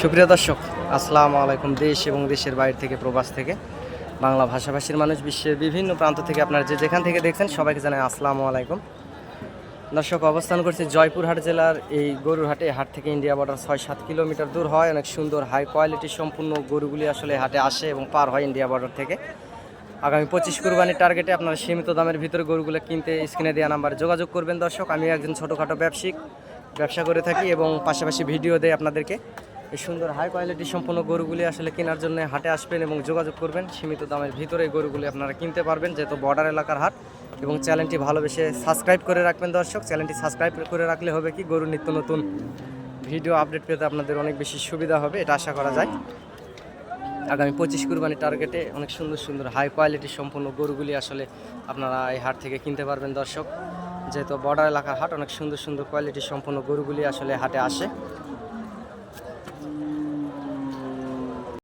সুপ্রিয় দর্শক, আসসালামু আলাইকুম। দেশ এবং দেশের বাইরে থেকে, প্রবাস থেকে, বাংলা ভাষাভাষীর মানুষ, বিশ্বের বিভিন্ন প্রান্ত থেকে আপনারা যেখান থেকে দেখছেন সবাইকে জানাই আসসালামু আলাইকুম। দর্শক, অবস্থান করছি জয়পুরহাট জেলার এই গরুর হাটে। হাট থেকে ইন্ডিয়া বর্ডার 6-7 কিলোমিটার দূর হয়। অনেক সুন্দর হাই কোয়ালিটির সম্পূর্ণ গরুগুলি আসলে হাটে আসে এবং পার হয় ইন্ডিয়া বর্ডার থেকে। আগামী 25 কুরবানির টার্গেটে আপনারা সীমিত দামের ভিতরে গরুগুলো কিনতে স্ক্রিনে দেওয়া নাম্বারে যোগাযোগ করবেন। দর্শক, আমি একজন ছোটোখাটো ব্যবসা করে থাকি এবং পাশাপাশি ভিডিও দেয় আপনাদেরকে। এই সুন্দর হাই কোয়ালিটি সম্পূর্ণ গরুগুলি আসলে কেনার জন্য হাটে আসবেন এবং যোগাযোগ করবেন। সীমিত দামের ভিতরে গরুগুলি আপনারা কিনতে পারবেন, যেহেতু বর্ডার এলাকার হাট। এবং চ্যানেলটি ভালোবেসে সাবস্ক্রাইব করে রাখবেন। দর্শক, চ্যানেলটি সাবস্ক্রাইব করে রাখলে হবে কি, গরুর নিত্য নতুন ভিডিও আপডেট পেতে আপনাদের অনেক বেশি সুবিধা হবে, এটা আশা করা যায়। আগামী 25 কুরবানির টার্গেটে অনেক সুন্দর সুন্দর হাই কোয়ালিটির সম্পূর্ণ গরুগুলি আসলে আপনারা এই হাট থেকে কিনতে পারবেন। দর্শক, যেহেতু বর্ডার এলাকার হাট, অনেক সুন্দর সুন্দর কোয়ালিটির সম্পূর্ণ গরুগুলি আসলে হাটে আসে।